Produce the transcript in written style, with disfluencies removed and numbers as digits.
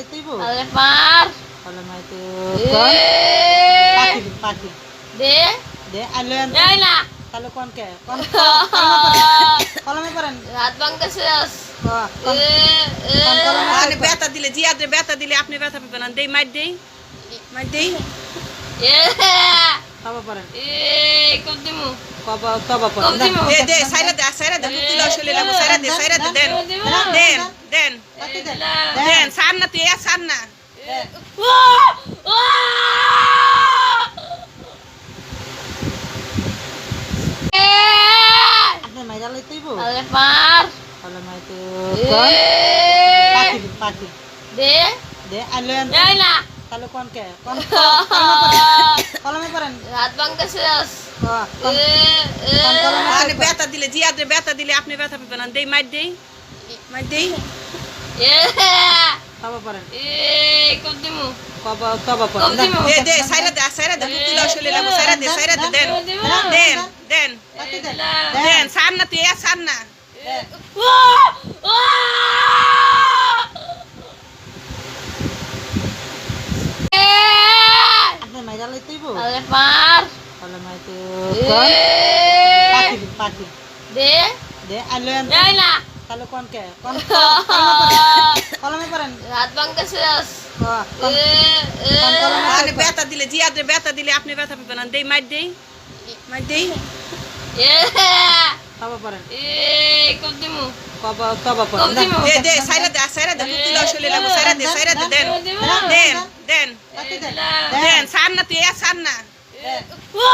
লইতেইব আরে পার তাহলে মাইতে এ পাখি পাখি দে দে আলো আনতে এই না তাহলে কোন কে কোন কলমে পড়েন হাত ভাঙতেছিস কোন কোন কলমে আরে ব্যথা দিলে জিয়াদে ব্যথা দিলে আপনি ব্যথা পাবেন না দেই মার দেই এ তবা পড়েন এ কব দিমু তবা পড়েন কব দিমু দে সাইরা দে মুক্তি লাও শরীরে লাগো সাইরা দে দেন দেন পাখি দেন দেন সার না তুই সার না আপনি মাইরা লইতেইব আরে পার তাহলে মাইতে এ পাখি পাখি দে দে আলো আনতে এই না তাহলে কোন কে কোন কলমে পড়েন হাত ভাঙতেছিস কোন কোন কলমে আরে ব্যথা দিলে জিয়াদে ব্যথা দিলে আপনি ব্যথা পাবেন না দেই মার দেই এ তবা পড়েন এ কব দিমু তবা কব পড়েন দিমু দে সাইরা দে মুক্তি লাও শরীরে লাগো সাইরা দে দেন পাখি দেন দেন সার না তুই সার না আপনি মাইরা লইতেইব আরে পার তাহলে মাইতে এ পাখি পাখি দে দে আলো আনতে এই না তাহলে কোন কে কোন কলমে পড়েন হাত ভাঙতেছিস কোন কোন কলমে আরে ব্যথা দিলে জিয়াদে ব্যথা দিলে আপনি ব্যথা পাবেন না দেই মার দেই এ তবা পড়েন এ কব দিমু তবা কব পড়েন দিমু দে সাইরা দে মুক্তি লাও শরীরে লাগো সাইরা দে দেন পাখি দেন দেন সার না তুই সার না ও